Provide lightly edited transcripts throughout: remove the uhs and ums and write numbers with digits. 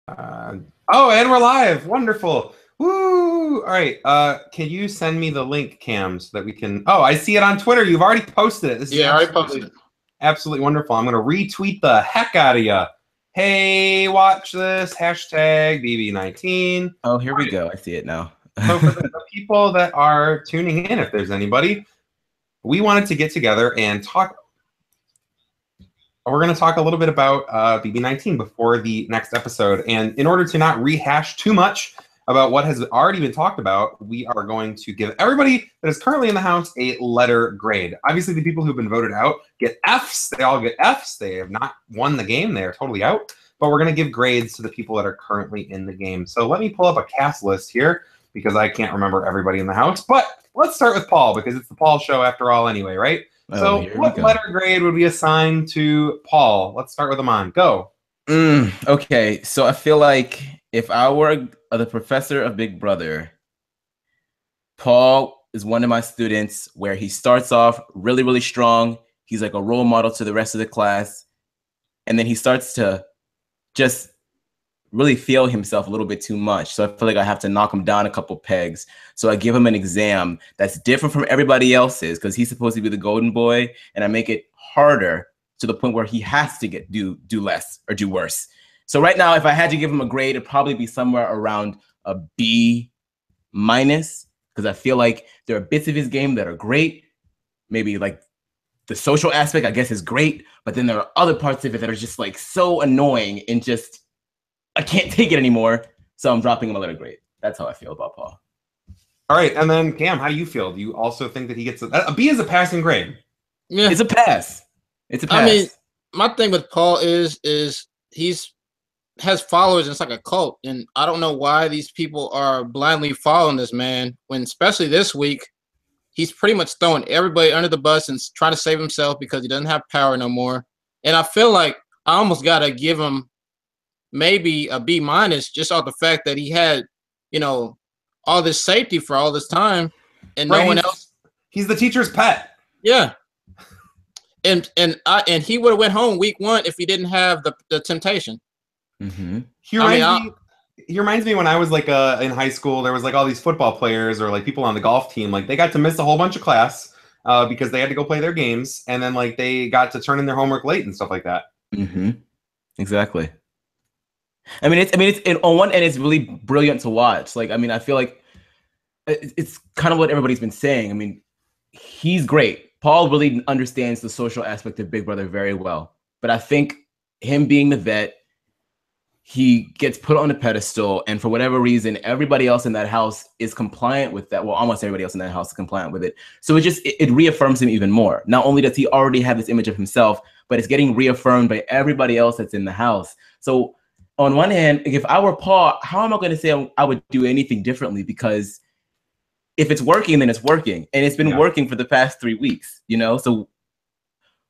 Oh, and we're live. Wonderful. Woo! All right. Can you send me the link, Cam, so that we can? Oh, I see it on Twitter. You've already posted it. This is Yeah, I already posted it. Absolutely wonderful. I'm gonna retweet the heck out of you. Hey, watch this hashtag BB19. Oh, here we go. I see it now. So for the people that are tuning in, if there's anybody, we wanted to get together and talk. We're going to talk a little bit about BB19 before the next episode. And in order to not rehash too much about what has already been talked about, we are going to give everybody that is currently in the house a letter grade. Obviously, the people who've been voted out get Fs. They all get Fs. They have not won the game. They are totally out. But we're going to give grades to the people that are currently in the game. So let me pull up a cast list here because I can't remember everybody in the house. But let's start with Paul because it's the Paul show after all anyway, right? So what letter grade would we assign to Paul? Let's start with Aman. Go. Okay, so I feel like if I were the professor of Big Brother, Paul is one of my students where he starts off really, really strong. He's like a role model to the rest of the class. And then he starts to just really feel himself a little bit too much. So I feel like I have to knock him down a couple pegs. So I give him an exam that's different from everybody else's because he's supposed to be the golden boy, and I make it harder to the point where he has to do less or do worse. So right now, if I had to give him a grade, it'd probably be somewhere around a B-, because I feel like there are bits of his game that are great. Maybe like the social aspect, I guess, is great, but then there are other parts of it that are just like so annoying and just I can't take it anymore, so I'm dropping him a letter grade. That's how I feel about Paul. All right, and then Cam, how do you feel? Do you also think that he gets a B is a passing grade? Yeah, it's a pass. It's a pass. I mean, my thing with Paul is he's has followers and it's like a cult, and I don't know why these people are blindly following this man when, especially this week, he's pretty much throwing everybody under the bus and trying to save himself because he doesn't have power no more. And I feel like I almost gotta give him maybe a B- just off the fact that he had, all this safety for all this time and no one else. He's the teacher's pet. Yeah. And he would have went home week 1 if he didn't have the temptation. Mm-hmm. He reminds me when I was like in high school, there was like all these football players or like people on the golf team, like they got to miss a whole bunch of class because they had to go play their games, and then like they got to turn in their homework late and stuff like that. Mm-hmm. Exactly. I mean, it's on one end, it's really brilliant to watch. Like, I mean, I feel like it's kind of what everybody's been saying. I mean, he's great. Paul really understands the social aspect of Big Brother very well. But I think him being the vet, he gets put on a pedestal, and for whatever reason, everybody else in that house is compliant with that. Well, almost everybody else in that house is compliant with it. So it reaffirms him even more. Not only does he already have this image of himself, but it's getting reaffirmed by everybody else that's in the house. So on one hand, if I were Paul, how am I going to say I would do anything differently? Because if it's working, then it's working, and it's been working for the past 3 weeks. So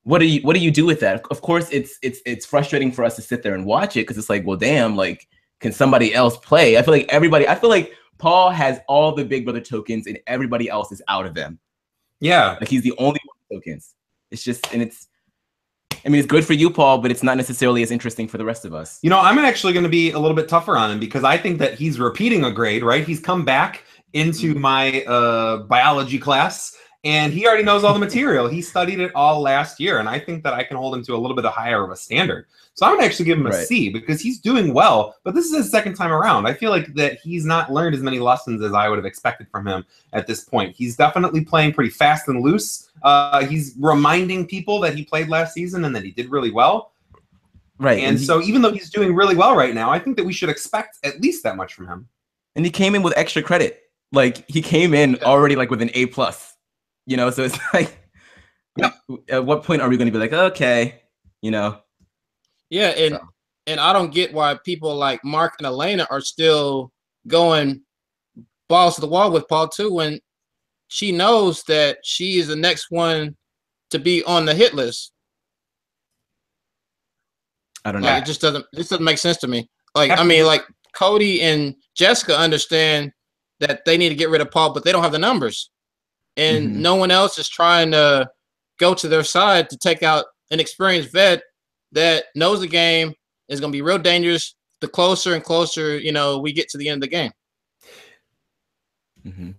what do you do with that? Of course, it's frustrating for us to sit there and watch it because it's like, well, damn, like, can somebody else play? I feel like Paul has all the Big Brother tokens, and everybody else is out of them. Yeah, like he's the only one with tokens. It's just, and it's. I mean, it's good for you, Paul, but it's not necessarily as interesting for the rest of us. I'm actually going to be a little bit tougher on him because I think that he's repeating a grade, right? He's come back into my biology class, and he already knows all the material. He studied it all last year, and I think that I can hold him to a little bit higher of a standard. So I'm going to actually give him a C because he's doing well, but this is his second time around. I feel like that he's not learned as many lessons as I would have expected from him at this point. He's definitely playing pretty fast and loose. He's reminding people that he played last season and that he did really well. Right. And so even though he's doing really well right now, I think that we should expect at least that much from him. And he came in with extra credit. Like, he came in already like with an A+. So it's like, at what point are we going to be like, okay, Yeah, and I don't get why people like Mark and Elena are still going balls to the wall with Paul too when she knows that she is the next one to be on the hit list. I don't know. It just doesn't make sense to me. Like, I mean, like Cody and Jessica understand that they need to get rid of Paul, but they don't have the numbers. And no one else is trying to go to their side to take out an experienced vet that knows the game, is going to be real dangerous, the closer and closer, we get to the end of the game. Mm-hmm.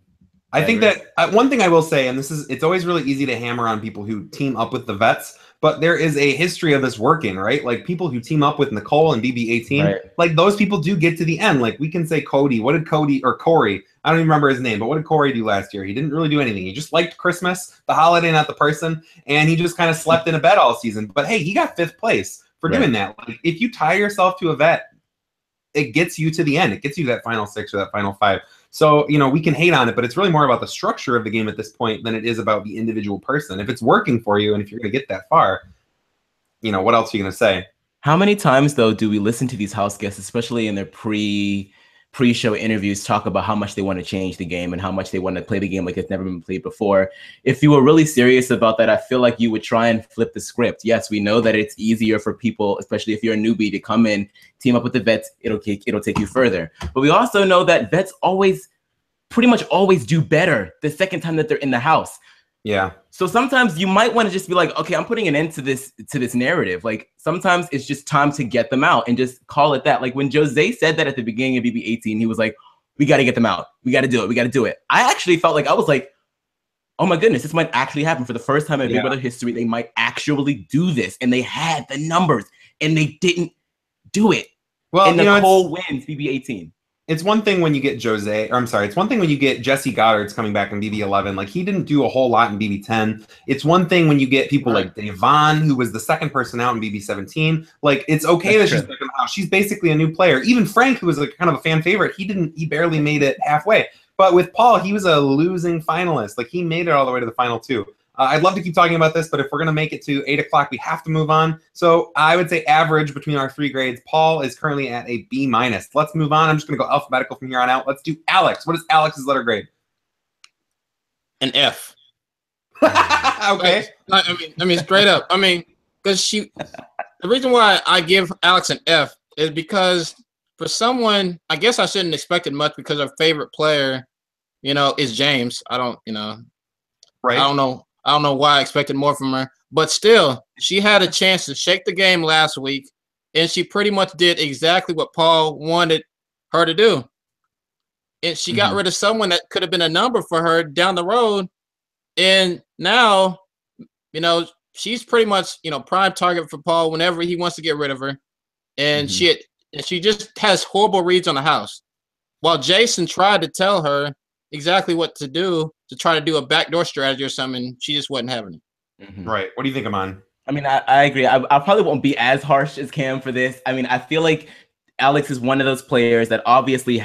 I think that one thing I will say, and it's always really easy to hammer on people who team up with the vets, but there is a history of this working, right? Like people who team up with Nicole and BB-18, right. like those people do get to the end. Like we can say Cody. What did Cody or Corey? I don't even remember his name, but what did Corey do last year? He didn't really do anything. He just liked Christmas, the holiday, not the person, and he just kind of slept in a bed all season. But hey, he got 5th place for doing that. Like if you tie yourself to a vet, it gets you to the end. It gets you to that final 6 or that final 5. So, we can hate on it, but it's really more about the structure of the game at this point than it is about the individual person. If it's working for you and if you're going to get that far, what else are you going to say? How many times, though, do we listen to these house guests, especially in their pre-show interviews, talk about how much they want to change the game and how much they want to play the game like it's never been played before? If you were really serious about that, I feel like you would try and flip the script. Yes, we know that it's easier for people, especially if you're a newbie, to come in, team up with the vets. It'll take you further. But we also know that vets pretty much always do better the second time that they're in the house. Yeah. So sometimes you might want to just be like, okay, I'm putting an end to this narrative. Like sometimes it's just time to get them out and just call it that. Like when Jose said that at the beginning of BB-18, he was like, we got to get them out. We got to do it. We got to do it. I actually felt like I was like, oh my goodness, this might actually happen for the first time in Big Brother history. They might actually do this. And they had the numbers and they didn't do it. Well, and Nicole wins BB-18. It's one thing when you get it's one thing when you get Jesse Goddard's coming back in BB-11. Like, he didn't do a whole lot in BB-10. It's one thing when you get people like Devon, who was the second person out in BB-17. Like, it's okay that she's back in the house. She's basically a new player. Even Frank, who was like kind of a fan favorite, he barely made it halfway. But with Paul, he was a losing finalist. Like, he made it all the way to the final 2. I'd love to keep talking about this, but if we're going to make it to 8 o'clock, we have to move on. So I would say average between our 3 grades. Paul is currently at a B-. Let's move on. I'm just going to go alphabetical from here on out. Let's do Alex. What is Alex's letter grade? An F. Okay. I mean, straight up. I mean, because the reason why I give Alex an F is because for someone, I guess I shouldn't expect it much because our favorite player, is James. I don't know why I expected more from her, but still, she had a chance to shake the game last week, and she pretty much did exactly what Paul wanted her to do. And she got rid of someone that could have been a number for her down the road, and now, she's pretty much, prime target for Paul whenever he wants to get rid of her, and she just has horrible reads on the house. While Jason tried to tell her exactly what to do to try to do a backdoor strategy or something, she just wasn't having it. Right. What do you think, Aman? I mean, I agree. I probably won't be as harsh as Cam for this. I mean, I feel like Alex is one of those players that obviously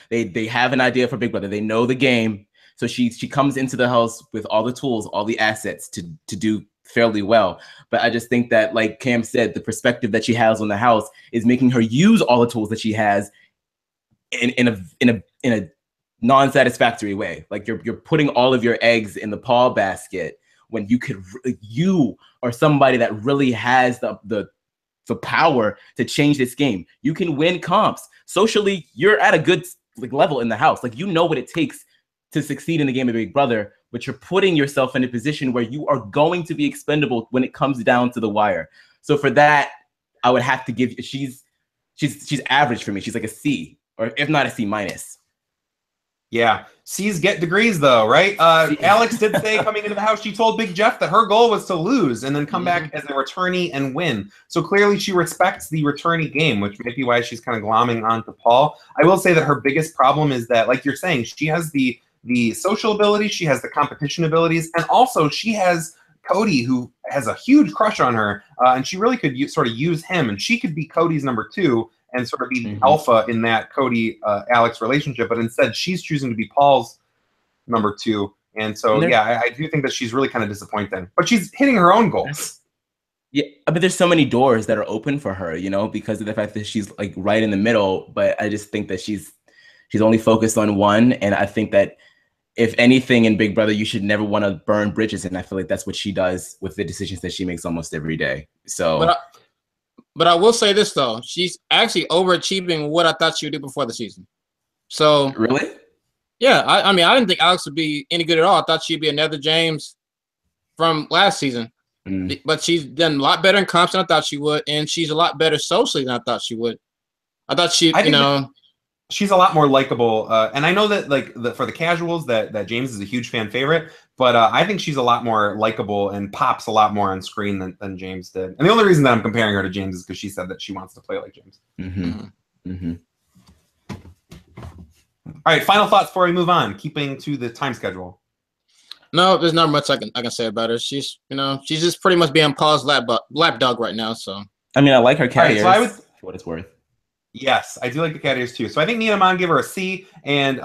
they have an idea for Big Brother. They know the game. So she comes into the house with all the tools, all the assets to do fairly well. But I just think that, like Cam said, the perspective that she has on the house is making her use all the tools that she has in a non-satisfactory way. Like you're putting all of your eggs in the Paul basket when you are somebody that really has the power to change this game. You can win comps. Socially, you're at a good level in the house. Like, what it takes to succeed in the game of Big Brother, but you're putting yourself in a position where you are going to be expendable when it comes down to the wire. So for that, I would have to give she's average for me. She's like a C, or if not a C-. Yeah. C's get degrees, though, right? Alex did say coming into the house, she told Big Jeff that her goal was to lose and then come back as a returnee and win. So clearly she respects the returnee game, which may be why she's kind of glomming onto Paul. I will say that her biggest problem is that, like you're saying, she has the social abilities, she has the competition abilities, and also she has Cody, who has a huge crush on her, and she really could sort of use him, and she could be Cody's number 2 and sort of be the alpha in that Cody-Alex relationship, but instead she's choosing to be Paul's number 2. And so, I do think that she's really kind of disappointing. But she's hitting her own goals. Yeah, but there's so many doors that are open for her, because of the fact that she's like right in the middle. But I just think that she's only focused on one, and I think that if anything in Big Brother, you should never want to burn bridges, and I feel like that's what she does with the decisions that she makes almost every day. So. But I will say this, though. She's actually overachieving what I thought she would do before the season. So really? Yeah. I mean, I didn't think Alex would be any good at all. I thought she'd be another James from last season. But she's done a lot better in comps than I thought she would, and she's a lot better socially than I thought she would. I thought she, I think she's a lot more likable, and I know that like for the casuals that James is a huge fan favorite, but I think she's a lot more likable and pops a lot more on screen than James did. And the only reason that I'm comparing her to James is because she said that she wants to play like James. All right, final thoughts before we move on, keeping to the time schedule. No, there's not much I can say about her. She's she's just pretty much being Paul's lap dog right now. So I mean, I like her cat ears. So I would, for what it's worth. Yes, I do like the cat ears too. So I think me and Aman give her a C, and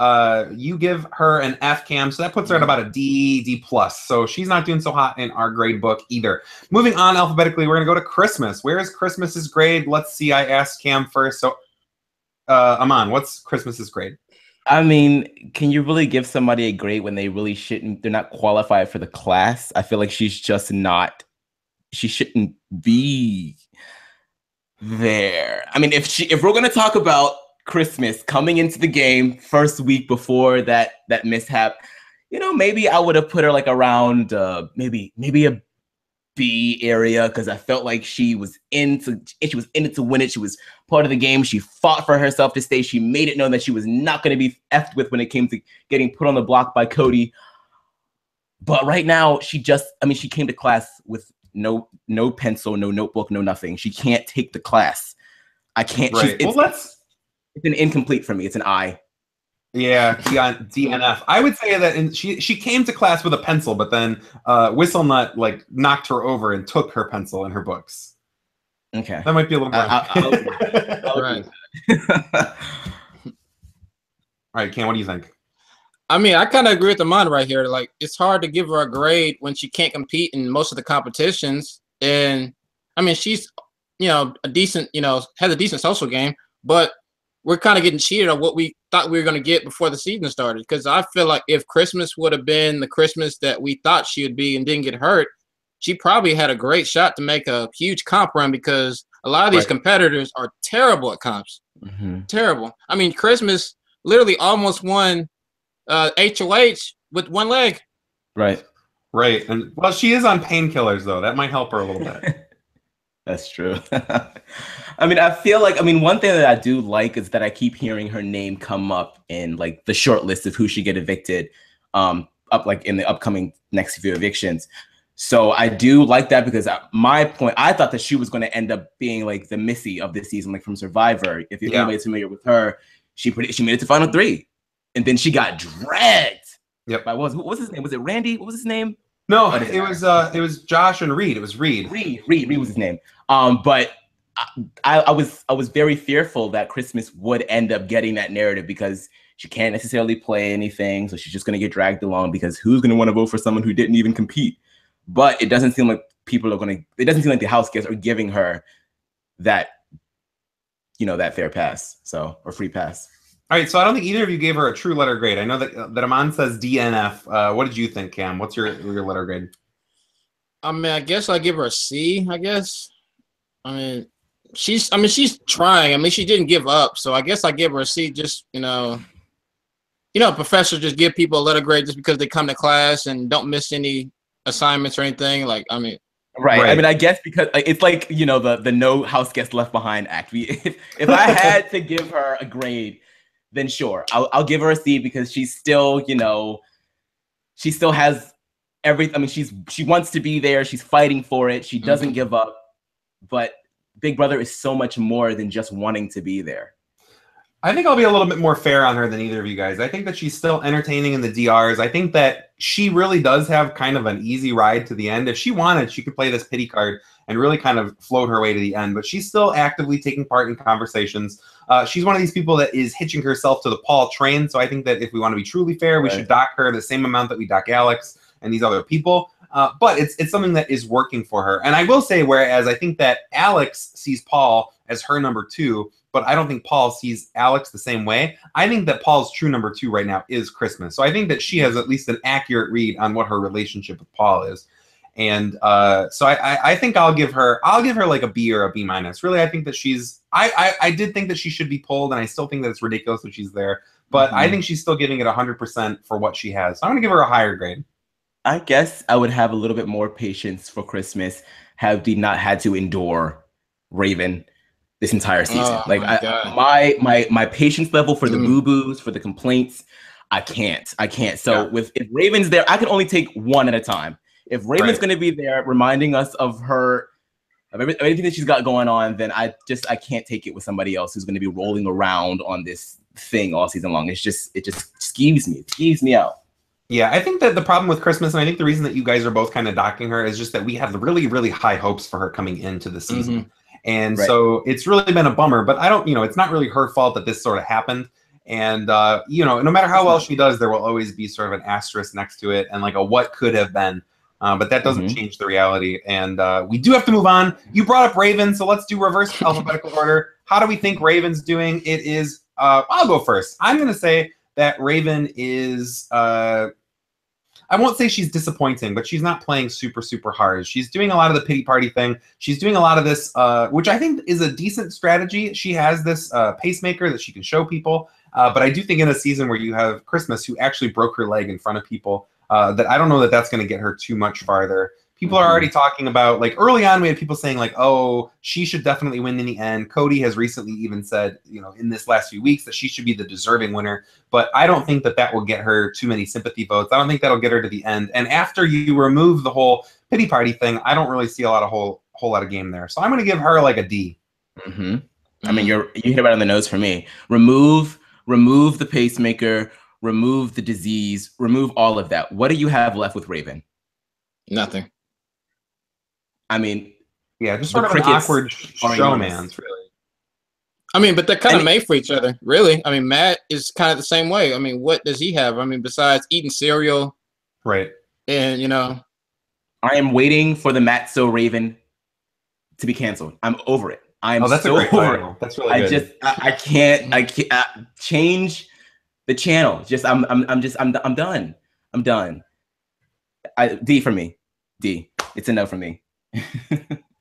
you give her an F, Cam. So that puts her at about a D+. So she's not doing so hot in our grade book either. Moving on alphabetically, we're gonna go to Christmas. Where is Christmas's grade? Let's see. I asked Cam first. So Aman, what's Christmas's grade? I mean, can you really give somebody a grade when they really shouldn't? They're not qualified for the class. I feel like she's just not. She shouldn't be there. I mean, if we're gonna talk about Christmas coming into the game first week before that mishap, maybe I would have put her like around maybe a B area, because I felt like she was in it to win it. She was part of the game. She fought for herself to stay. She made it known that she was not going to be effed with when it came to getting put on the block by Cody. But right now, she came to class with no pencil, no notebook, no nothing. She can't take the class. I can't. Right. It's an incomplete for me. It's an I. Yeah, DNF. I would say that she came to class with a pencil, but then Whistlenut like knocked her over and took her pencil and her books. Okay, that might be a little more. All right. All right, Cam, what do you think? I mean, I kind of agree with Aman right here. Like, it's hard to give her a grade when she can't compete in most of the competitions. And I mean, she's a decent, has a decent social game, but we're kind of getting cheated on what we thought we were going to get before the season started. Because I feel like if Christmas would have been the Christmas that we thought she would be and didn't get hurt, she probably had a great shot to make a huge comp run, because a lot of these competitors are terrible at comps. Terrible. I mean, Christmas literally almost won HOH with one leg. Right. And well, she is on painkillers though. That might help her a little bit. That's true. I mean, I feel like, one thing that I do like is that I keep hearing her name come up in like the short list of who should get evicted up like in the upcoming next few evictions. So I do like that, because my point, I thought that she was going to end up being like the Missy of this season, like from Survivor. If anybody's familiar with her, she made it to final 3, and then she got dragged. Yep. By what was his name? Was it Randy? What was his name? No, it was Josh and Reed. It was Reed. Reed was his name. But I was very fearful that Christmas would end up getting that narrative, because she can't necessarily play anything, so she's just going to get dragged along, because who's going to want to vote for someone who didn't even compete? But it doesn't seem like it doesn't seem like the Houseguests are giving her that, that fair pass, or free pass. All right, so I don't think either of you gave her a true letter grade. I know that Aman says DNF. What did you think, Cam? What's your letter grade? I mean, I guess I give her a C. I guess. I mean, she's trying. I mean, she didn't give up, so I guess I give her a C. Just professors just give people a letter grade just because they come to class and don't miss any assignments or anything. Like, I mean. Right. I mean, I guess because it's like, the no Houseguest left behind act. If I had to give her a grade, then sure, I'll give her a C, because she's still, she still has everything. I mean, she wants to be there. She's fighting for it. She doesn't give up. But Big Brother is so much more than just wanting to be there. I think I'll be a little bit more fair on her than either of you guys. I think that she's still entertaining in the DRs. I think that she really does have kind of an easy ride to the end. If she wanted, she could play this pity card and really kind of float her way to the end. But she's still actively taking part in conversations. She's one of these people that is hitching herself to the Paul train. So I think that if we want to be truly fair, we should dock her the same amount that we dock Alex and these other people. But it's something that is working for her. And I will say, whereas I think that Alex sees Paul as her number 2, but I don't think Paul sees Alex the same way. I think that Paul's true number 2 right now is Christmas. So I think that she has at least an accurate read on what her relationship with Paul is. And so I think I'll give her like a B or a B-. Really, I think that I did think that she should be pulled, and I still think that it's ridiculous that she's there. But I think she's still giving it 100% for what she has. So I'm going to give her a higher grade. I guess I would have a little bit more patience for Christmas had we not had to endure Raven. this entire season. Oh, Like my patience level for the boo-boos, for the complaints, I can't. So if Raven's there, I can only take one at a time. If Raven's going to be there reminding us of everything that she's got going on, then I can't take it with somebody else who's going to be rolling around on this thing all season long. It just skeeves me. It skeeves me out. Yeah, I think that the problem with Christmas, and I think the reason that you guys are both kind of docking her, is just that we had really, really high hopes for her coming into the season. And so it's really been a bummer, but I don't, it's not really her fault that this sort of happened. And, no matter how well she does, there will always be sort of an asterisk next to it and like a what could have been. But that doesn't change the reality. And we do have to move on. You brought up Raven, so let's do reverse alphabetical order. How do we think Raven's doing? It is, I'll go first. I'm going to say that Raven is, I won't say she's disappointing, but she's not playing super, super hard. She's doing a lot of the pity party thing. She's doing a lot of this, which I think is a decent strategy. She has this pacemaker that she can show people. But I do think in a season where you have Christmas, who actually broke her leg in front of people, that I don't know that that's going to get her too much farther. People are already talking about, like, early on we had people saying, like, oh, she should definitely win in the end. Cody has recently even said, in this last few weeks that she should be the deserving winner. But I don't think that will get her too many sympathy votes. I don't think that'll get her to the end. And after you remove the whole pity party thing, I don't really see a whole lot of game there. So I'm going to give her like a D. I mean, you hit it right on the nose for me. Remove the pacemaker, remove the disease, remove all of that. What do you have left with Raven? Nothing. I mean, yeah, just sort of an awkward showman's, really. I mean, but they're kind of made for each other, really. I mean, Matt is kind of the same way. I mean, what does he have? I mean, besides eating cereal, right? And I am waiting for the Matt So Raven to be canceled. I'm over it. That's so a great over title. it. That's really good. I can't change the channel. I'm done. I'm done. D for me. D. It's a no for me.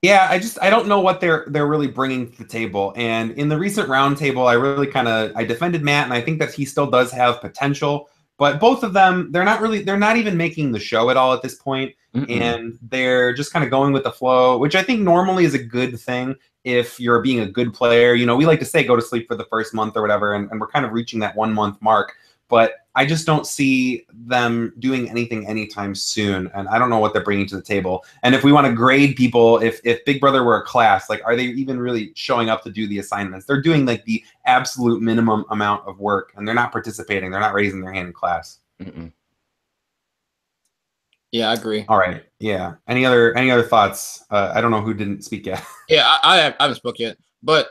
Yeah, I don't know what they're really bringing to the table. And in the recent roundtable, I really I defended Matt, and I think that he still does have potential. But both of them, they're not even making the show at all at this point. And they're just kind of going with the flow, which I think normally is a good thing if you're being a good player. We like to say go to sleep for the first month or whatever, and we're kind of reaching that 1 month mark. But I just don't see them doing anything anytime soon, and I don't know what they're bringing to the table. And if we want to grade people, if Big Brother were a class, like, are they even really showing up to do the assignments? They're doing like the absolute minimum amount of work, and they're not participating. They're not raising their hand in class. Yeah, I agree. All right. Yeah. Any other thoughts? I don't know who didn't speak yet. Yeah, I haven't spoken yet. But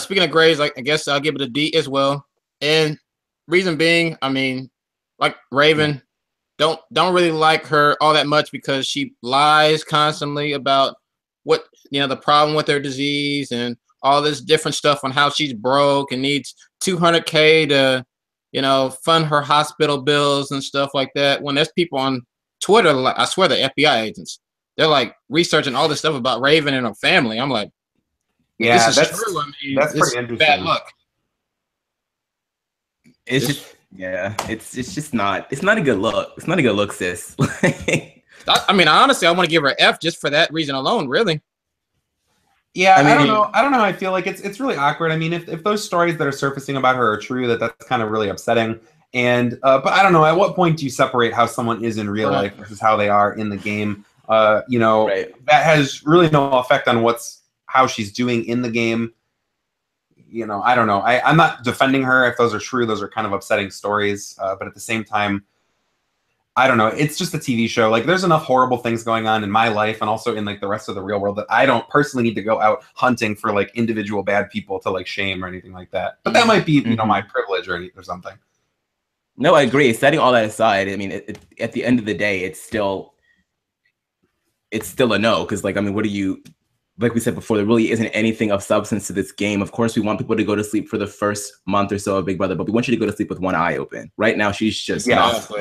speaking of grades, I guess I'll give it a D as well. And reason being, I mean, like Raven, don't really like her all that much because she lies constantly about what the problem with her disease and all this different stuff on how she's broke and needs $200K to fund her hospital bills and stuff like that. When there's people on Twitter, like, I swear, the FBI agents, they're like researching all this stuff about Raven and her family. I'm like, yeah, this is true. I mean, that's pretty interesting. Bad luck. It's just not. It's not a good look. It's not a good look, sis. I mean, honestly, I want to give her an F just for that reason alone. Really. Yeah, I don't know. I don't know. I feel like it's really awkward. I mean, if those stories that are surfacing about her are true, that's kind of really upsetting. And but I don't know. At what point do you separate how someone is in real life versus how they are in the game? That has really no effect on how she's doing in the game. I don't know. I'm not defending her. If those are true, those are kind of upsetting stories. But at the same time, I don't know. It's just a TV show. Like, there's enough horrible things going on in my life and also in like the rest of the real world that I don't personally need to go out hunting for like individual bad people to like shame or anything like that. But that might be, my privilege or something. No, I agree. Setting all that aside, I mean, at the end of the day, it's still a no. Because, like, I mean, what do you? Like we said before, there really isn't anything of substance to this game. Of course, we want people to go to sleep for the first month or so of Big Brother, but we want you to go to sleep with one eye open. Right now, she's just knocked.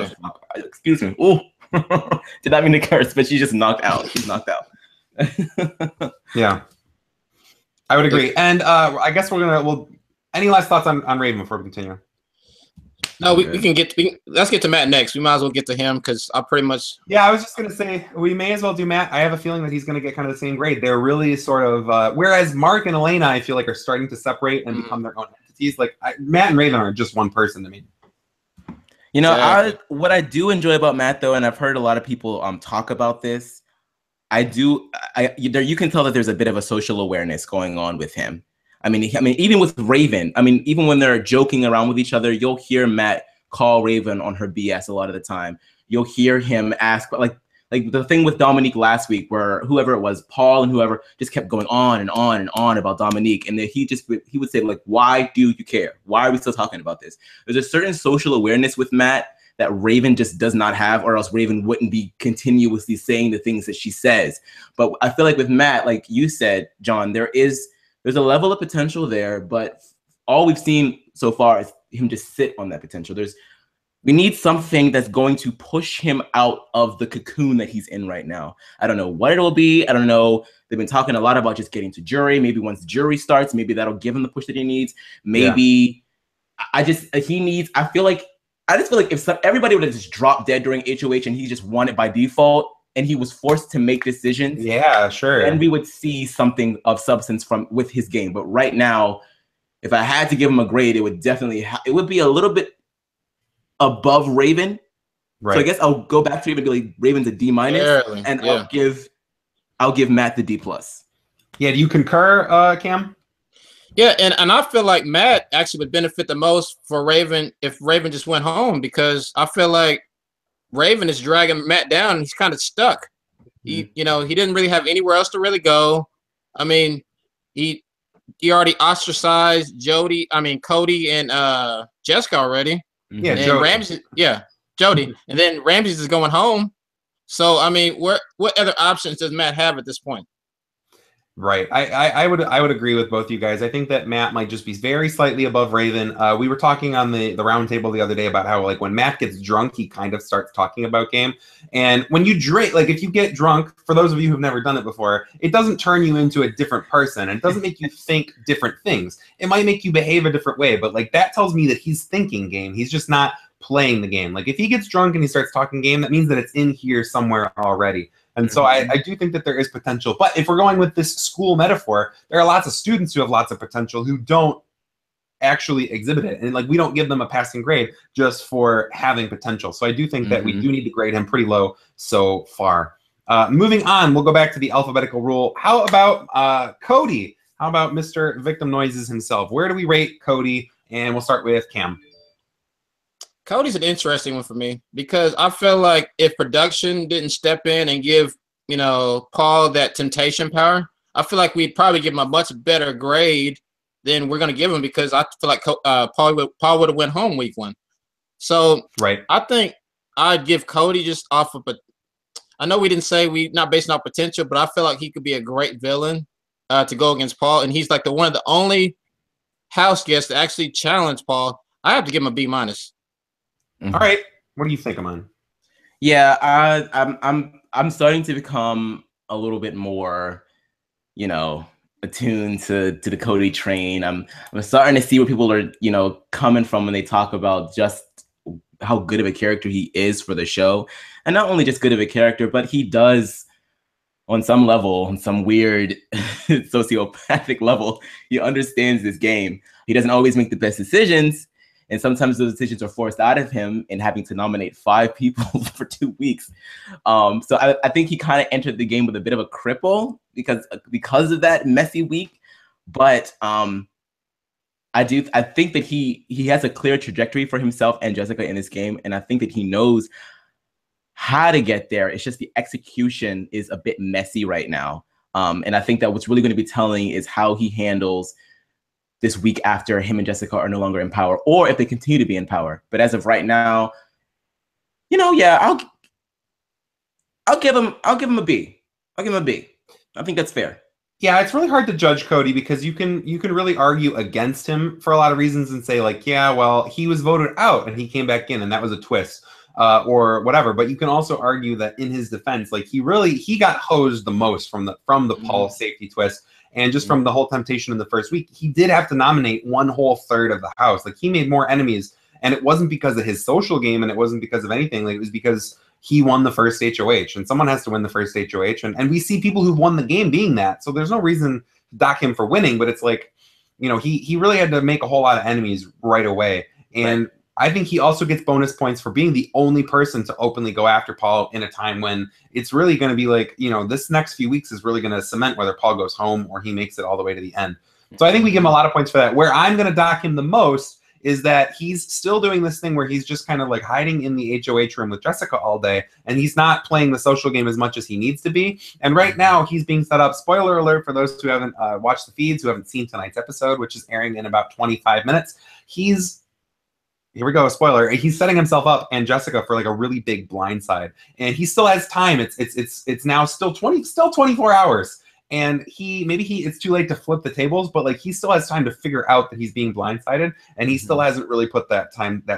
Excuse me. Ooh, did not mean to curse, but she's just knocked out. She's knocked out. Yeah, I would agree. And I guess we'll any last thoughts on Raven before we continue? No, we can get let's get to Matt next. We might as well get to him because I pretty much. Yeah, I was just gonna say we may as well do Matt. I have a feeling that he's gonna get kind of the same grade. They're really sort of whereas Mark and Elena, I feel like, are starting to separate and become their own entities. Like Matt and Raven are just one person to me. You know, what I do enjoy about Matt, though, and I've heard a lot of people talk about this, you can tell that there's a bit of a social awareness going on with him. I mean, even with Raven, even when they're joking around with each other, you'll hear Matt call Raven on her BS a lot of the time. You'll hear him ask, like the thing with Dominique last week, where whoever it was, Paul and whoever, just kept going on and on and on about Dominique, and then he would say, like, why do you care? Why are we still talking about this? There's a certain social awareness with Matt that Raven just does not have, or else Raven wouldn't be continuously saying the things that she says. But I feel like with Matt, like you said, John, there's a level of potential there, but all we've seen so far is him just sit on that potential. We need something that's going to push him out of the cocoon that he's in right now. I don't know what it'll be. I don't know. They've been talking a lot about just getting to jury. Maybe once jury starts, maybe that'll give him the push that he needs. Maybe I just feel like if everybody would have just dropped dead during HOH and he just won it by default and he was forced to make decisions. Yeah, sure. And we would see something of substance with his game. But right now, if I had to give him a grade, it would definitely it would be a little bit above Raven. Right. So I guess I'll go back to even like Raven's a D-, and I'll give Matt the D+. Yeah, do you concur, Cam? Yeah, and I feel like Matt actually would benefit the most for Raven if Raven just went home, because I feel like Raven is dragging Matt down and he's kind of stuck. He didn't really have anywhere else to really go. I mean, he already ostracized Cody and Jessica already. Yeah, and Jody. Ramsey, Jody, and then Ramsey's is going home. So I mean, what other options does Matt have at this point? Right. I would agree with both you guys. I think that Matt might just be very slightly above Raven. We were talking on the round table the other day about how, like, when Matt gets drunk, he kind of starts talking about game. And when you drink, like, if you get drunk, for those of you who've never done it before, it doesn't turn you into a different person. And it doesn't make you think different things. It might make you behave a different way. But, like, that tells me that he's thinking game. He's just not playing the game. Like, if he gets drunk and he starts talking game, that means that it's in here somewhere already. And so I do think that there is potential. But if we're going with this school metaphor, there are lots of students who have lots of potential who don't actually exhibit it. And, like, we don't give them a passing grade just for having potential. So I do think that we do need to grade him pretty low so far. Moving on, we'll go back to the alphabetical rule. How about Cody? How about Mr. Victim Noises himself? Where do we rate Cody? And we'll start with Cam. Cody's an interesting one for me because I feel like if production didn't step in and give, Paul that temptation power, I feel like we'd probably give him a much better grade than we're going to give him, because I feel like Paul would have went home week 1. So right. I think I'd give Cody just off of, I know we didn't say we not based on potential, but I feel like he could be a great villain to go against Paul. And he's like one of the only house guests to actually challenge Paul. I have to give him a B-. All right, what do you think, Aman? Yeah, I'm starting to become a little bit more, attuned to the Cody train. I'm starting to see where people are, coming from when they talk about just how good of a character he is for the show, and not only just good of a character, but he does, on some level, on some weird sociopathic level, he understands this game. He doesn't always make the best decisions. And sometimes those decisions are forced out of him in having to nominate 5 people for 2 weeks. So I think he kind of entered the game with a bit of a cripple because of that messy week. But I think that he has a clear trajectory for himself and Jessica in this game. And I think that he knows how to get there. It's just the execution is a bit messy right now. And I think that what's really going to be telling is how he handles this week after him and Jessica are no longer in power, or if they continue to be in power. But as of right now, I'll give him a B. I'll give him a B. I think that's fair. Yeah, it's really hard to judge Cody because you can really argue against him for a lot of reasons and say, like, yeah, well, he was voted out and he came back in and that was a twist. Or whatever, but you can also argue that in his defense, like, he got hosed the most from the Paul safety twist. And just from the whole temptation in the first week, he did have to nominate 1/3 of the house. Like, he made more enemies And it wasn't because of his social game, and it wasn't because of anything. Like, it was because he won the first HOH, and someone has to win the first HOH. And we see people who've won the game being that. So there's no reason to dock him for winning, but it's like, you know, he really had to make a whole lot of enemies right away. And right. I think he also gets bonus points for being the only person to openly go after Paul in a time when it's really going to be like, you know, this next few weeks is really going to cement whether Paul goes home or he makes it all the way to the end. So I think we give him a lot of points for that. Where I'm going to dock him the most is that he's still doing this thing where he's just kind of like hiding in the HOH room with Jessica all day, and he's not playing the social game as much as he needs to be. And right now he's being set up, spoiler alert for those who haven't watched the feeds, who haven't seen tonight's episode, which is airing in about 25 minutes. Here we go, spoiler. He's setting himself up and Jessica for like a really big blindside, and he still has time. It's now still 24 hours. And it's too late to flip the tables, but like he still has time to figure out that he's being blindsided, and he still hasn't really put that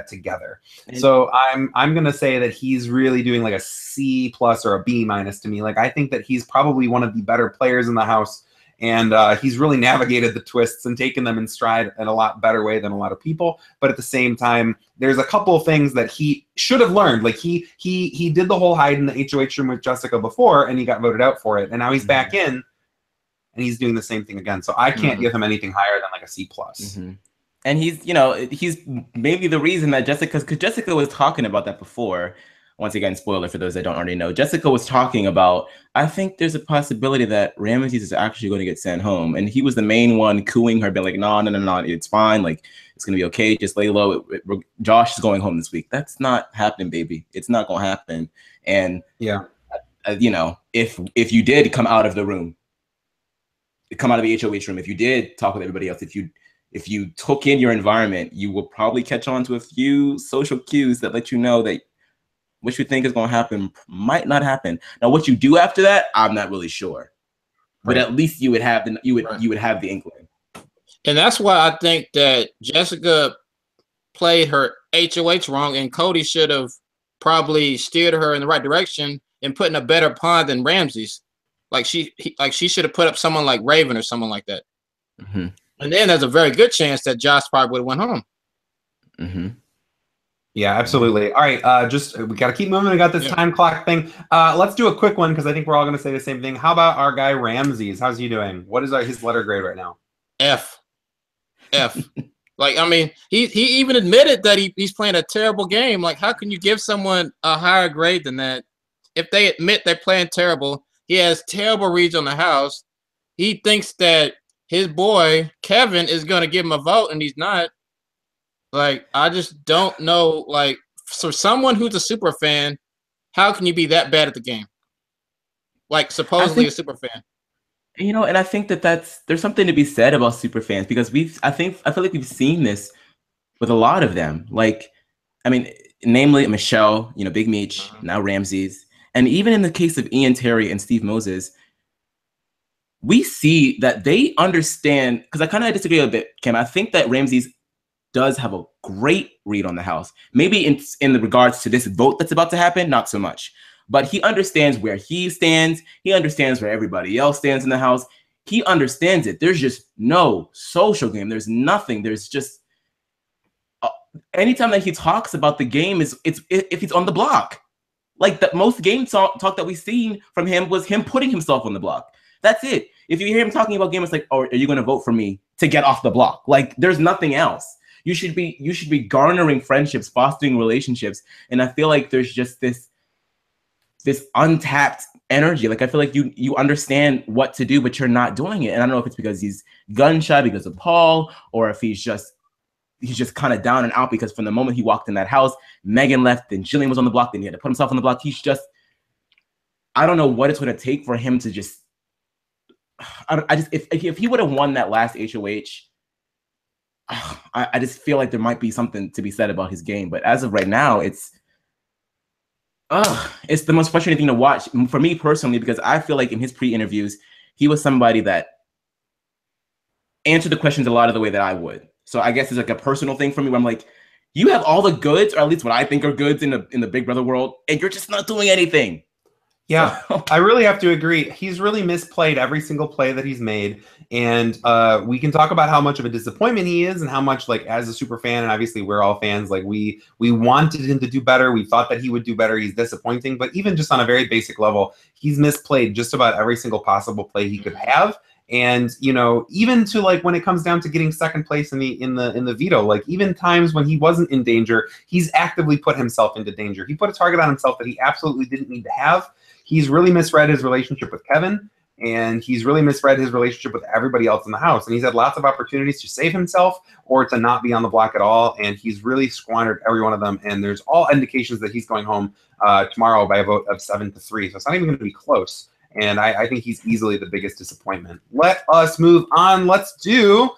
together. And so I'm gonna say that he's really doing like a C+ or a B- to me. Like, I think that he's probably one of the better players in the house, and he's really navigated the twists and taken them in stride in a lot better way than a lot of people. But at the same time, there's a couple of things that he should have learned. Like he did the whole hide in the HOH room with Jessica before, and he got voted out for it, and now he's back in. And he's doing the same thing again. So I can't give him anything higher than like a C+. And he's maybe the reason that because Jessica was talking about that before. Once again, spoiler for those that don't already know. Jessica was talking about, I think there's a possibility that Ramses is actually going to get sent home. And he was the main one cooing her, being like, no, it's fine. Like, it's going to be okay. Just lay low. Josh is going home this week. That's not happening, baby. It's not going to happen. And, yeah, if you did come out of the room, come out of the HOH room, if you did talk with everybody else, if you took in your environment, you will probably catch on to a few social cues that let you know that what you think is going to happen might not happen. Now, what you do after that, I'm not really sure, but at least you would have the inkling. And that's why I think that Jessica played her HOH wrong, and Cody should have probably steered her in the right direction and put in a better pawn than Ramses. Like she should have put up someone like Raven or someone like that. And then there's a very good chance that Josh probably would have went home. Yeah, absolutely. All right, we got to keep moving. We got this time clock thing. Let's do a quick one because I think we're all going to say the same thing. How about our guy Ramses? How's he doing? What is his letter grade right now? F. Like, I mean, he even admitted that he's playing a terrible game. Like, how can you give someone a higher grade than that if they admit they're playing terrible? He has terrible reads on the house. He thinks that his boy, Kevin, is going to give him a vote, and he's not. Like, I just don't know. Like, for someone who's a super fan, how can you be that bad at the game? Like, supposedly a super fan. And I think there's something to be said about super fans because I feel like we've seen this with a lot of them. Like, I mean, namely Michelle, Big Meech, now Ramses. And even in the case of Ian Terry and Steve Moses, we see that they understand, because I kind of disagree a bit, Cam. I think that Ramses does have a great read on the house. Maybe in the regards to this vote that's about to happen, not so much. But he understands where he stands. He understands where everybody else stands in the house. He understands it. There's just no social game. There's nothing. There's just anytime that he talks about the game it's if he's on the block. Like the most game talk that we've seen from him was him putting himself on the block. That's it. If you hear him talking about game, it's like, oh, are you going to vote for me to get off the block? Like there's nothing else. You should be garnering friendships, fostering relationships. And I feel like there's just this untapped energy. Like I feel like you understand what to do, but you're not doing it. And I don't know if it's because he's gun shy because of Paul, or if he's just kind of down and out because from the moment he walked in that house, Megan left, then Jillian was on the block, then he had to put himself on the block. I don't know what it's going to take for him to just, if he would have won that last HOH, I just feel like there might be something to be said about his game. But as of right now, it's the most frustrating thing to watch for me personally, because I feel like in his pre-interviews, he was somebody that answered the questions a lot of the way that I would. So I guess it's like a personal thing for me where I'm like, you have all the goods, or at least what I think are goods in the Big Brother world, and you're just not doing anything. Yeah, So. I really have to agree. He's really misplayed every single play that he's made. And we can talk about how much of a disappointment he is and how much, like, as a super fan, and obviously we're all fans, like we wanted him to do better. We thought that he would do better. He's disappointing. But even just on a very basic level, he's misplayed just about every single possible play he could have. And, you know, even to, like, when it comes down to getting second place in the veto, like, even times when he wasn't in danger, he's actively put himself into danger. He put a target on himself that he absolutely didn't need to have. He's really misread his relationship with Kevin, and he's really misread his relationship with everybody else in the house. And he's had lots of opportunities to save himself or to not be on the block at all, and he's really squandered every one of them. And there's all indications that he's going home tomorrow by a vote of 7-3. So it's not even going to be close. And I think he's easily the biggest disappointment. Let us move on. Let's do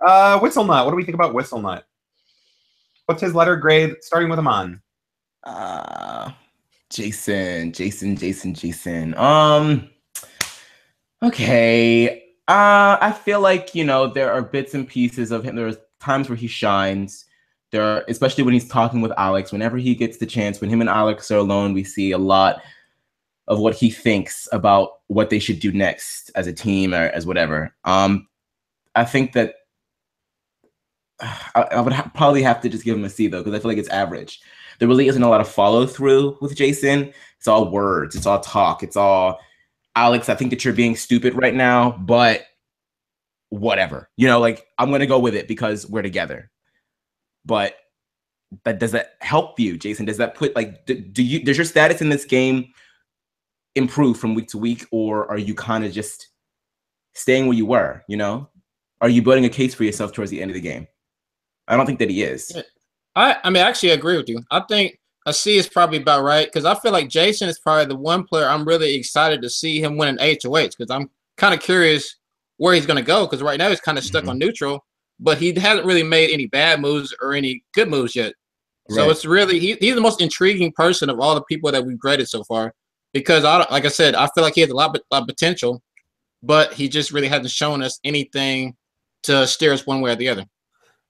Whistlenut. What do we think about Whistlenut? What's his letter grade, starting with Aman? Jason. Okay. I feel like, you know, there are bits and pieces of him. There are times where he shines. There are, especially when he's talking with Alex, whenever he gets the chance, when him and Alex are alone, we see a lot of what he thinks about what they should do next as a team or as whatever. I think that I would probably have to just give him a C, though, because I feel like it's average. There really isn't a lot of follow through with Jason. It's all words. It's all talk. It's all, Alex, I think that you're being stupid right now, but whatever. You know, like, I'm going to go with it because we're together. But does that help you, Jason? Does that put, like, does your status in this game improve from week to week, or are you kind of just staying where you were, you know? Are you building a case for yourself towards the end of the game? I don't think that he is. I mean, actually, I agree with you. I think a C is probably about right because I feel like Jason is probably the one player I'm really excited to see him win an HOH because I'm kind of curious where he's going to go because right now he's kind of stuck on neutral, but he hasn't really made any bad moves or any good moves yet. So it's really he's the most intriguing person of all the people that we've graded so far because like I said, I feel like he has a lot of potential, but he just really hasn't shown us anything to steer us one way or the other.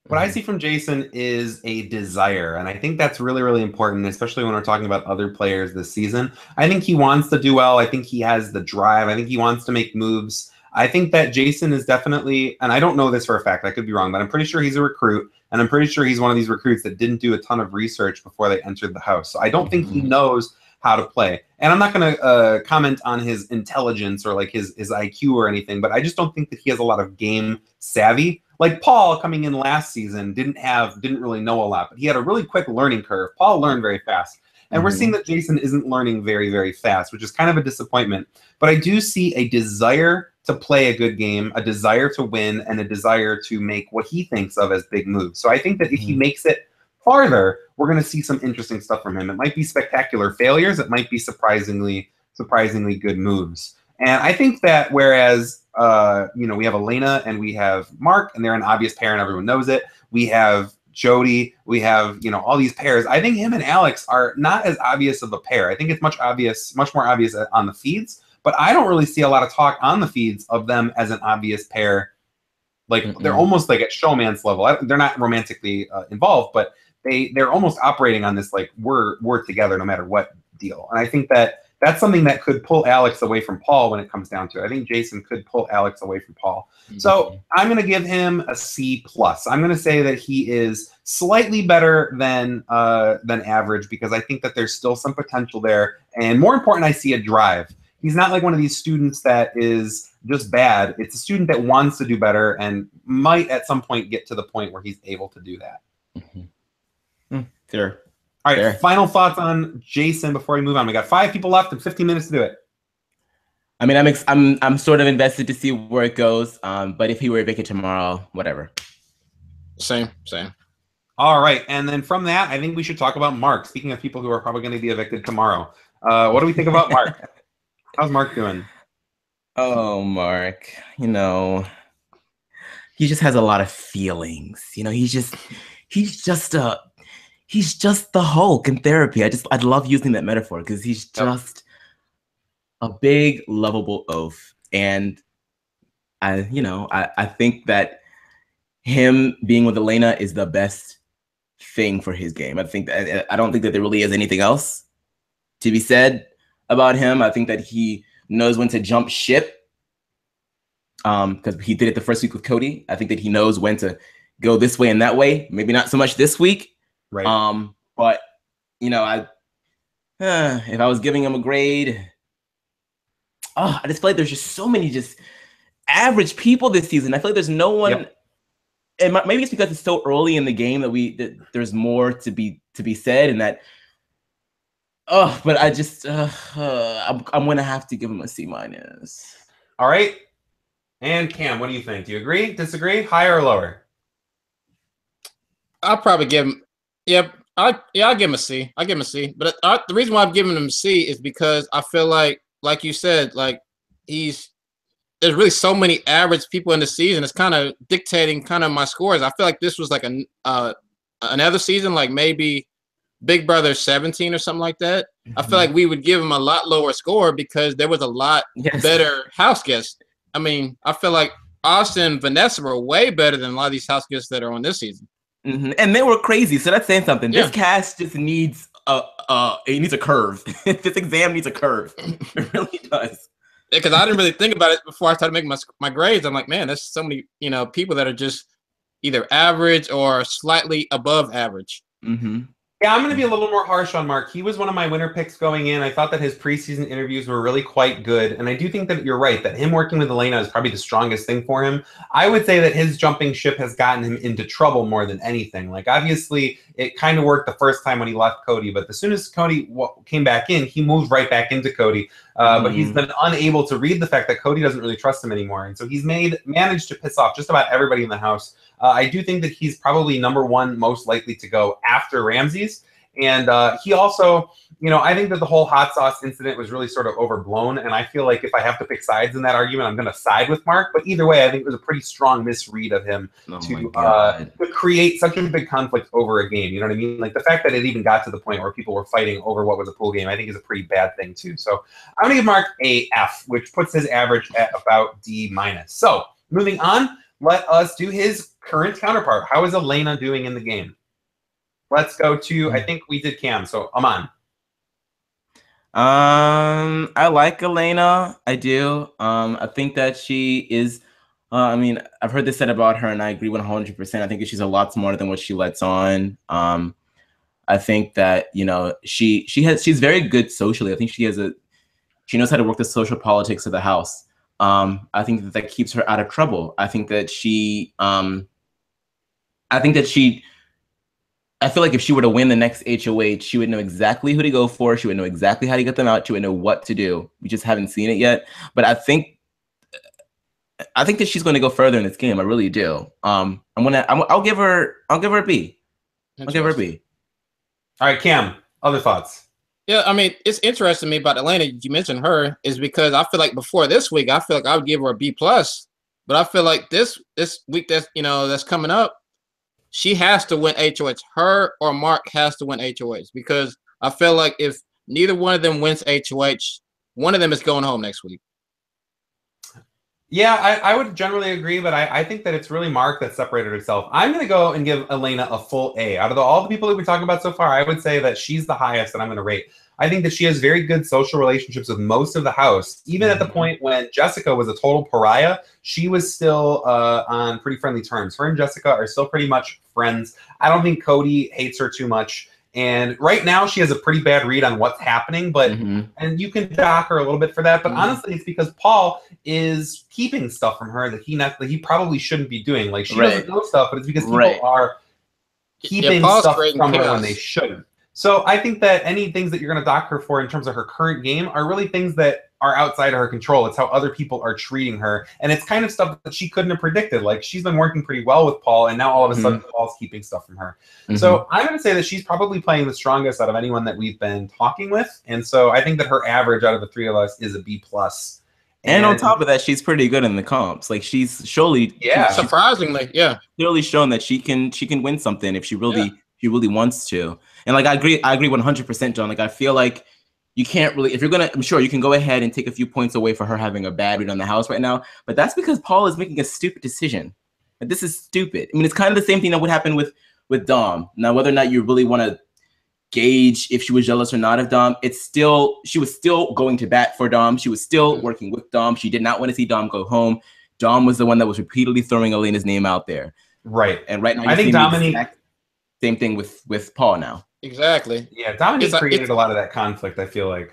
What I see from Jason is a desire, and I think that's really, really important, especially when we're talking about other players this season. I think he wants to do well. I think he has the drive. I think he wants to make moves. I think that Jason is definitely, and I don't know this for a fact, I could be wrong, but I'm pretty sure he's a recruit, and I'm pretty sure he's one of these recruits that didn't do a ton of research before they entered the house. So I don't think he knows how to play. And I'm not going to comment on his intelligence or like his IQ or anything, but I just don't think that he has a lot of game savvy. Like Paul coming in last season didn't really know a lot, but he had a really quick learning curve. Paul learned very fast. And we're seeing that Jason isn't learning very, very fast, which is kind of a disappointment. But I do see a desire to play a good game, a desire to win, and a desire to make what he thinks of as big moves. So I think that if he makes it farther, we're going to see some interesting stuff from him. It might be spectacular failures. It might be surprisingly good moves. And I think that whereas, you know, we have Elena and we have Mark, and they're an obvious pair and everyone knows it. We have Jody, we have, you know, all these pairs. I think him and Alex are not as obvious of a pair. I think it's much more obvious on the feeds, but I don't really see a lot of talk on the feeds of them as an obvious pair. Like they're almost like at showman's level. They're not romantically involved, but they're almost operating on this like we're together no matter what deal. And I think that that's something that could pull Alex away from Paul when it comes down to it. I think Jason could pull Alex away from Paul. So I'm going to give him a C+. I'm going to say that he is slightly better than average because I think that there's still some potential there. And more important, I see a drive. He's not like one of these students that is just bad. It's a student that wants to do better and might at some point get to the point where he's able to do that. Fair. All right, final thoughts on Jason before we move on. We got 5 people left and 15 minutes to do it. I mean, I'm sort of invested to see where it goes. But if he were evicted tomorrow, whatever. Same. All right, and then from that, I think we should talk about Mark. Speaking of people who are probably going to be evicted tomorrow, what do we think about Mark? How's Mark doing? Oh, Mark, you know, he just has a lot of feelings. You know, he's just the Hulk in therapy. I love using that metaphor because he's just a big, lovable oaf. And I think that him being with Elena is the best thing for his game. I don't think that there really is anything else to be said about him. I think that he knows when to jump ship. Because he did it the first week with Cody. I think that he knows when to go this way and that way. Maybe not so much this week. Right. But you know, if I was giving him a grade, I just feel like there's just so many just average people this season. I feel like there's no one. Yep. And maybe it's because it's so early in the game that there's more to be said, and that. But I just I'm gonna have to give him a C-. All right. And Cam, what do you think? Do you agree? Disagree? Higher or lower? I'll probably give him. Yep. I'll give him a C. I'll give him a C. But the reason why I'm giving him a C is because I feel like you said, like there's really so many average people in the season. It's kind of dictating kind of my scores. I feel like this was like another season, like maybe Big Brother 17 or something like that. Mm-hmm. I feel like we would give him a lot lower score because there was a lot better house guests. I mean, I feel like Austin and Vanessa were way better than a lot of these house guests that are on this season. Mm-hmm. And they were crazy. So that's saying something. Yeah. This cast just needs it needs a curve. This exam needs a curve. It really does. Because I didn't really think about it before I started making my grades. I'm like, man, there's so many people that are just either average or slightly above average. Mm-hmm. Yeah, I'm going to be a little more harsh on Mark. He was one of my winner picks going in. I thought that his preseason interviews were really quite good. And I do think that you're right, that him working with Elena is probably the strongest thing for him. I would say that his jumping ship has gotten him into trouble more than anything. Like, obviously, it kind of worked the first time when he left Cody. But as soon as Cody came back in, he moved right back into Cody. But he's been unable to read the fact that Cody doesn't really trust him anymore. And so he's managed to piss off just about everybody in the house. I do think that he's probably number one most likely to go after Ramses. And he also, I think that the whole hot sauce incident was really sort of overblown. And I feel like if I have to pick sides in that argument, I'm going to side with Mark. But either way, I think it was a pretty strong misread of him to create such a big conflict over a game. You know what I mean? Like the fact that it even got to the point where people were fighting over what was a pool game, I think is a pretty bad thing too. So I'm going to give Mark a F, which puts his average at about D-. So moving on, let us do his current counterpart. How is Elena doing in the game? Let's go to, I think we did Cam. So Aman. I like Elena. I do. I think that she is. I've heard this said about her, and I agree 100%. I think that she's a lot smarter than what she lets on. I think that she's very good socially. I think she knows how to work the social politics of the house. I think that keeps her out of trouble. I feel like if she were to win the next HOH, she would know exactly who to go for. She would know exactly how to get them out. She would know what to do. We just haven't seen it yet. But I think that she's going to go further in this game. I really do. I'll give her a B. I'll give her a B. All right, Cam, other thoughts? Yeah, I mean, it's interesting to me about Elena. You mentioned her is because I feel like before this week, I feel like I would give her a B+. But I feel like this week that's coming up, she has to win HOH. Her or Mark has to win HOH because I feel like if neither one of them wins HOH, one of them is going home next week. Yeah, I would generally agree, but I think that it's really Mark that separated herself. I'm going to go and give Elena a full A. Out of all the people that we talked about so far, I would say that she's the highest that I'm going to rate. I think that she has very good social relationships with most of the house. Even at the point when Jessica was a total pariah, she was still on pretty friendly terms. Her and Jessica are still pretty much friends. I don't think Cody hates her too much. And right now she has a pretty bad read on what's happening, but and you can dock her a little bit for that. But honestly, it's because Paul is keeping stuff from her that he probably shouldn't be doing. Like she doesn't know stuff, but it's because people are keeping stuff from her when they shouldn't. So I think that any things that you're going to dock her for in terms of her current game are really things that are outside of her control. It's how other people are treating her. And it's kind of stuff that she couldn't have predicted. Like she's been working pretty well with Paul, and now all of a sudden Paul's keeping stuff from her. So I'm going to say that she's probably playing the strongest out of anyone that we've been talking with. And so I think that her average out of the three of us is a B+. And on top of that, she's pretty good in the comps. Like she's surely, surprisingly, clearly shown that she can win something if she really wants to. And like I agree 100%, John. Like I feel like you can't really, if you're gonna, I'm sure you can go ahead and take a few points away for her having a bad read on the house right now. But that's because Paul is making a stupid decision. Like, this is stupid. I mean, it's kind of the same thing that would happen with Dom. Now, whether or not you really want to gauge if she was jealous or not of Dom. She was still going to bat for Dom. She was still working with Dom. She did not want to see Dom go home. Dom was the one that was repeatedly throwing Elena's name out there. Right. And right now, I think Dominique. Same thing with Paul now. Exactly. Yeah, Dominique created a lot of that conflict, I feel like.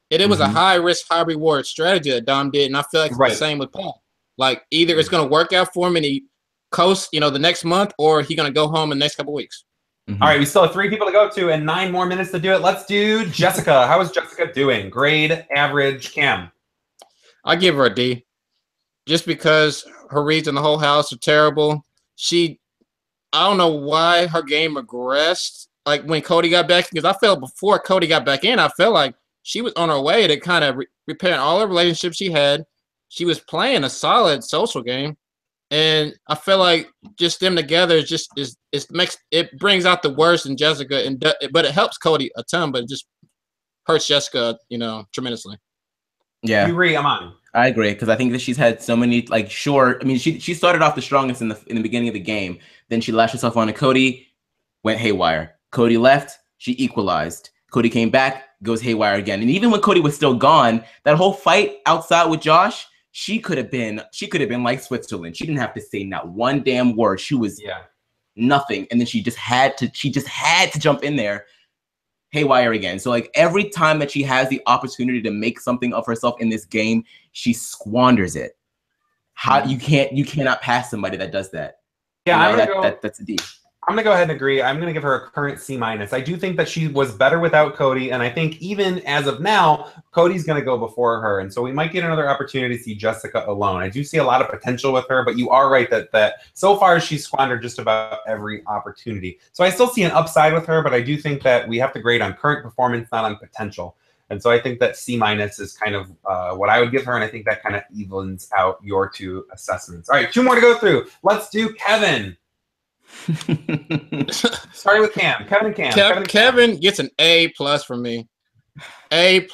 It was a high risk, high reward strategy that Dom did, and I feel like it's the same with Paul. Like either it's going to work out for him and he coasts, the next month, or he's going to go home in the next couple of weeks. All right, we still have 3 people to go to and 9 more minutes to do it. Let's do Jessica. How is Jessica doing? Grade, average, Cam? I give her a D, just because her reads in the whole house are terrible. I don't know why her game regressed. Like when Cody got back, because I felt before Cody got back in, I felt like she was on her way to kind of repairing all the relationships she had. She was playing a solid social game. And I feel like just them together it brings out the worst in Jessica, but it helps Cody a ton, but it just hurts Jessica, tremendously. Yeah, you agree, Aman? I agree because I think that she's had so many she started off the strongest in the beginning of the game. Then she lashed herself on to Cody, went haywire. Cody left, she equalized. Cody came back, goes haywire again. And even when Cody was still gone, that whole fight outside with Josh. She could have been like Switzerland. She didn't have to say not one damn word. She was nothing. And then she just had to jump in there haywire again. So like every time that she has the opportunity to make something of herself in this game, she squanders it. You cannot pass somebody that does that. Yeah, that's a D. I'm going to go ahead and agree. I'm going to give her a current C-. I do think that she was better without Cody, and I think even as of now, Cody's going to go before her, and so we might get another opportunity to see Jessica alone. I do see a lot of potential with her, but you are right that so far she's squandered just about every opportunity. So I still see an upside with her, but I do think that we have to grade on current performance, not on potential. And so I think that C- is kind of what I would give her, and I think that kind of evens out your 2 assessments. All right, 2 more to go through. Let's do Kevin. Starting with Cam. Kevin gets an A+ from me. A++.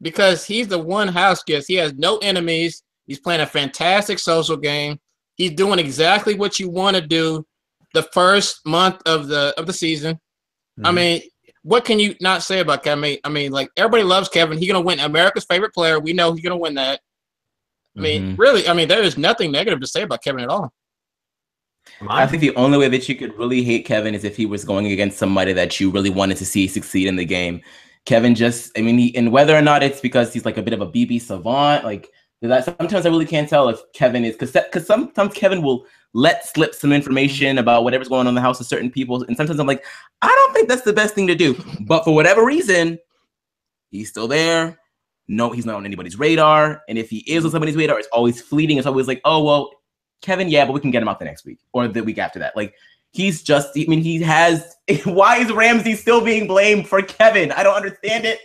Because he's the one house guest. He has no enemies. He's playing a fantastic social game. He's doing exactly what you want to do the first month of the season. Mm-hmm. I mean, what can you not say about Kevin? I mean, like everybody loves Kevin. He's gonna win America's favorite player. We know he's gonna win that. I mean, really, there is nothing negative to say about Kevin at all. I think the only way that you could really hate Kevin is if he was going against somebody that you really wanted to see succeed in the game. Kevin and whether or not it's because he's like a bit of a BB savant, like that. Sometimes I really can't tell if Kevin is, because sometimes Kevin will let slip some information about whatever's going on in the house with certain people. And sometimes I'm like, I don't think that's the best thing to do. But for whatever reason, he's still there. No, he's not on anybody's radar. And if he is on somebody's radar, it's always fleeting. It's always like, oh, well, Kevin, yeah, but we can get him out the next week or the week after that. Like, he's just, he has, why is Ramsey still being blamed for Kevin? I don't understand it.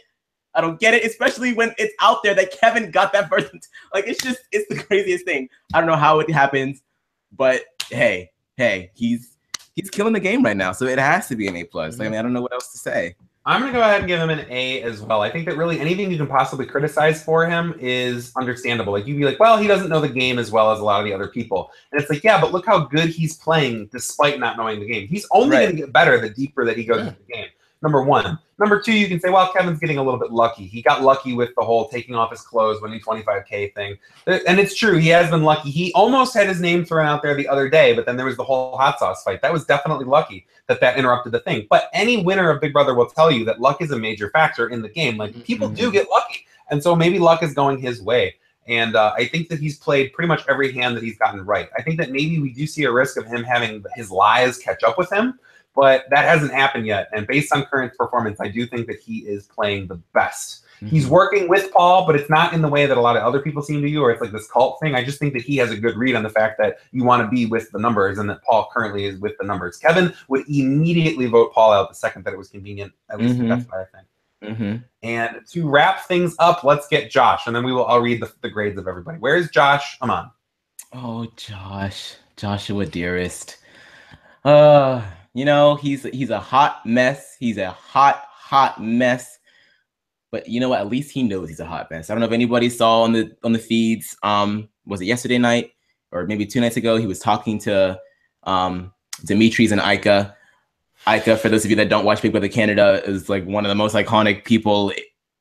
I don't get it, especially when it's out there that Kevin got that person. Like, it's the craziest thing. I don't know how it happens, but hey, he's killing the game right now. So it has to be an A+. I mean, I don't know what else to say. I'm going to go ahead and give him an A as well. I think that really anything you can possibly criticize for him is understandable. Like, you'd be like, well, he doesn't know the game as well as a lot of the other people. And it's like, yeah, but look how good he's playing despite not knowing the game. He's only going to get better the deeper that he goes into the game. Number 1. Number 2, you can say, well, Kevin's getting a little bit lucky. He got lucky with the whole taking off his clothes, winning $25K thing. And it's true. He has been lucky. He almost had his name thrown out there the other day, but then there was the whole hot sauce fight. That was definitely lucky that interrupted the thing. But any winner of Big Brother will tell you that luck is a major factor in the game. Like, people do get lucky. And so maybe luck is going his way. And I think that he's played pretty much every hand that he's gotten right. I think that maybe we do see a risk of him having his lies catch up with him. But that hasn't happened yet. And based on current performance, I do think that he is playing the best. He's working with Paul, but it's not in the way that a lot of other people seem to do, or it's like this cult thing. I just think that he has a good read on the fact that you want to be with the numbers and that Paul currently is with the numbers. Kevin would immediately vote Paul out the second that it was convenient. At least that's what I think. And to wrap things up, let's get Josh, and then I'll read the grades of everybody. Where's Josh? Aman. Oh, Joshua dearest. He's a hot mess. He's a hot mess. But you know what? At least he knows he's a hot mess. I don't know if anybody saw on the feeds. Was it yesterday night or maybe 2 nights ago? He was talking to Demetrius and Ika. Ika, for those of you that don't watch Big Brother Canada, is like one of the most iconic people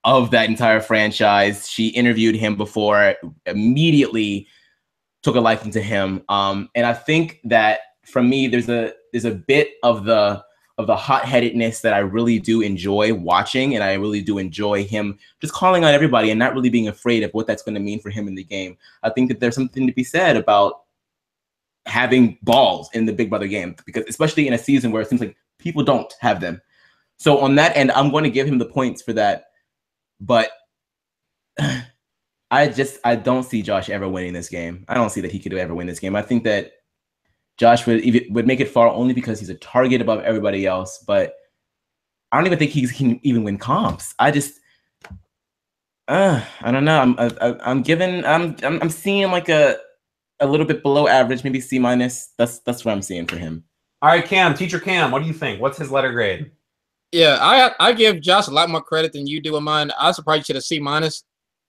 of that entire franchise. She interviewed him before, immediately took a liking to him. And I think that for me, there's a bit of the hot-headedness that I really do enjoy watching, and I really do enjoy him just calling out everybody and not really being afraid of what that's going to mean for him in the game. I think that there's something to be said about having balls in the Big Brother game, because especially in a season where it seems like people don't have them. So on that end, I'm going to give him the points for that. But I don't see Josh ever winning this game. I don't see that he could ever win this game. I think that Josh would make it far only because he's a target above everybody else. But I don't even think he can even win comps. I don't know. I'm seeing like a little bit below average, maybe C-. That's what I'm seeing for him. All right, Cam, teacher Cam, what do you think? What's his letter grade? Yeah, I give Josh a lot more credit than you do, Aman. I was surprised you should have C-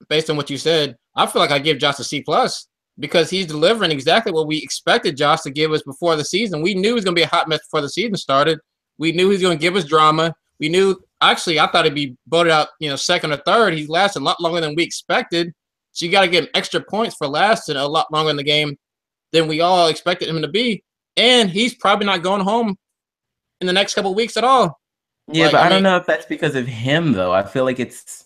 based on what you said. I feel like I give Josh a C+ because he's delivering exactly what we expected Josh to give us before the season. We knew he was going to be a hot mess before the season started. We knew he was going to give us drama. We knew, actually, I thought he'd be voted out, second or third. He lasted a lot longer than we expected. So you got to give him extra points for lasting a lot longer in the game than we all expected him to be. And he's probably not going home in the next couple of weeks at all. Yeah, but I don't know if that's because of him, though. I feel like it's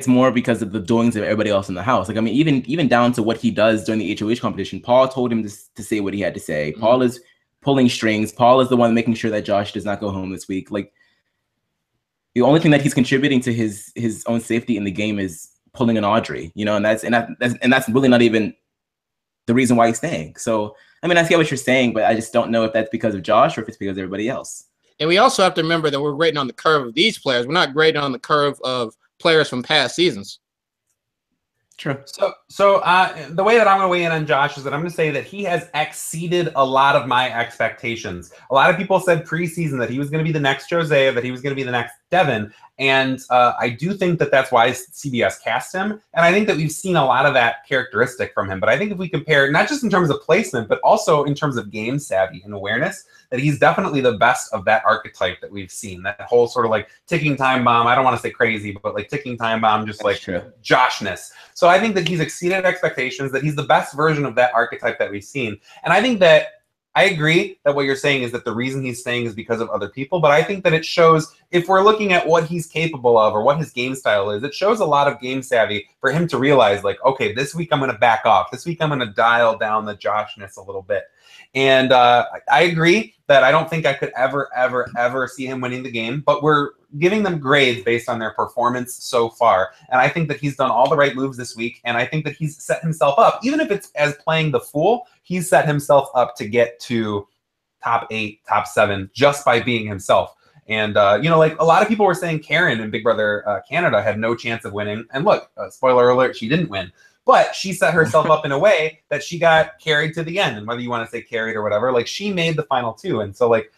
more because of the doings of everybody else in the house. Like, I mean, even down to what he does during the HOH competition. Paul told him to say what he had to say. Mm-hmm. Paul is pulling strings. Paul is the one making sure that Josh does not go home this week. Like, the only thing that he's contributing to his own safety in the game is pulling an Audrey, and that's really not even the reason why he's staying. So, I mean, I get what you're saying, but I just don't know if that's because of Josh or if it's because of everybody else. And we also have to remember that we're grading on the curve of these players. We're not grading on the curve of players from past seasons. True. So the way that I'm going to weigh in on Josh is that I'm going to say that he has exceeded a lot of my expectations. A lot of people said preseason that he was going to be the next Jose, that he was going to be the next Devin. And I do think that that's why CBS cast him. And I think that we've seen a lot of that characteristic from him. But I think if we compare, not just in terms of placement, but also in terms of game savvy and awareness, that he's definitely the best of that archetype that we've seen. That whole sort of like ticking time bomb. I don't want to say crazy, but like ticking time bomb, just like Joshness. So I think that he's exceeded expectations, that he's the best version of that archetype that we've seen. And I think that I agree that what you're saying is that the reason he's staying is because of other people, but I think that it shows, if we're looking at what he's capable of or what his game style is, it shows a lot of game savvy for him to realize, like, okay, this week I'm going to back off. This week I'm going to dial down the Joshness a little bit. And I agree that I don't think I could ever see him winning the game, but we're giving them grades based on their performance so far. And I think that he's done all the right moves this week, and I think that he's set himself up, even if it's as playing the fool, he's set himself up to get to top 8, top 7 just by being himself. And, like a lot of people were saying Karen in Big Brother Canada had no chance of winning. And look, spoiler alert, she didn't win. But she set herself up in a way that she got carried to the end. And whether you want to say carried or whatever, like she made the final 2. And so like,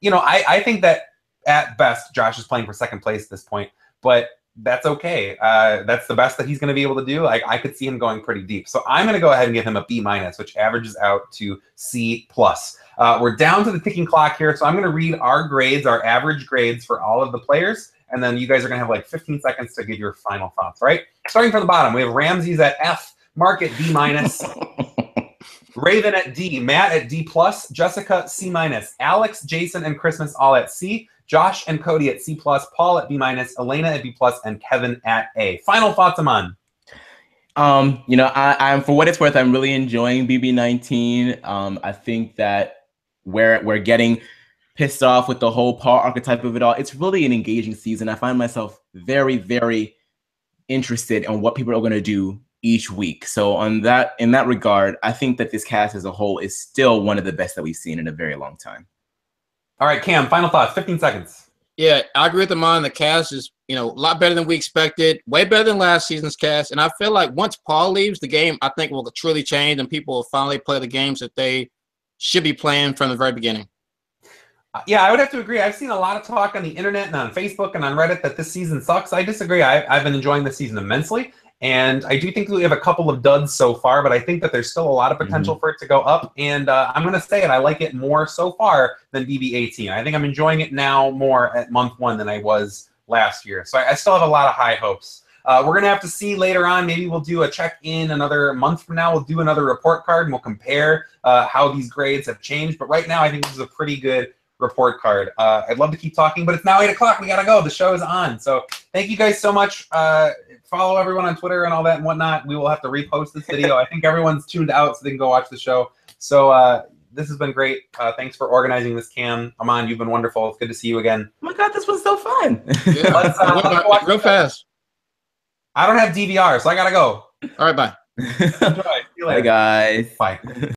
I think that at best, Josh is playing for second place at this point, but that's okay. That's the best that he's going to be able to do. I could see him going pretty deep. So I'm going to go ahead and give him a B-, which averages out to C+. We're down to the ticking clock here. So I'm going to read our grades, our average grades for all of the players. And then you guys are going to have like 15 seconds to give your final thoughts, right? Starting from the bottom, we have Ramses at F, Mark at B-, Raven at D, Matt at D+, Jessica C-, Alex, Jason, and Christmas all at C, Josh and Cody at C+, Paul at B-, Elena at B+, and Kevin at A. Final thoughts, Aman. I'm for what it's worth, I'm really enjoying BB19. I think that we're getting pissed off with the whole Paul archetype of it all. It's really an engaging season. I find myself very, very interested in what people are going to do each week. So in that regard, I think that this cast as a whole is still one of the best that we've seen in a very long time. All right, Cam, final thoughts, 15 seconds. Yeah, I agree with Aman. The cast is, a lot better than we expected, way better than last season's cast. And I feel like once Paul leaves, the game, I think, will truly change and people will finally play the games that they should be playing from the very beginning. Yeah, I would have to agree. I've seen a lot of talk on the internet and on Facebook and on Reddit that this season sucks. I disagree. I've been enjoying this season immensely. And I do think that we have a couple of duds so far, but I think that there's still a lot of potential for it to go up. And I'm going to say it, I like it more so far than BB18. I think I'm enjoying it now more at month 1 than I was last year. So I still have a lot of high hopes. We're going to have to see later on. Maybe we'll do a check-in another month from now. We'll do another report card, and we'll compare how these grades have changed. But right now, I think this is a pretty good report card. I'd love to keep talking, but it's now 8 o'clock. We got to go. The show is on. So thank you guys so much. Follow everyone on Twitter and all that and whatnot. We will have to repost this video. I think everyone's tuned out so they can go watch the show. So this has been great. Thanks for organizing this, Cam. Aman, you've been wonderful. It's good to see you again. Oh my God, this was so fun. Yeah. Let's go watch real fast. I don't have DVR, so I got to go. All right, bye. Enjoy. See you later. Bye, guys. Bye.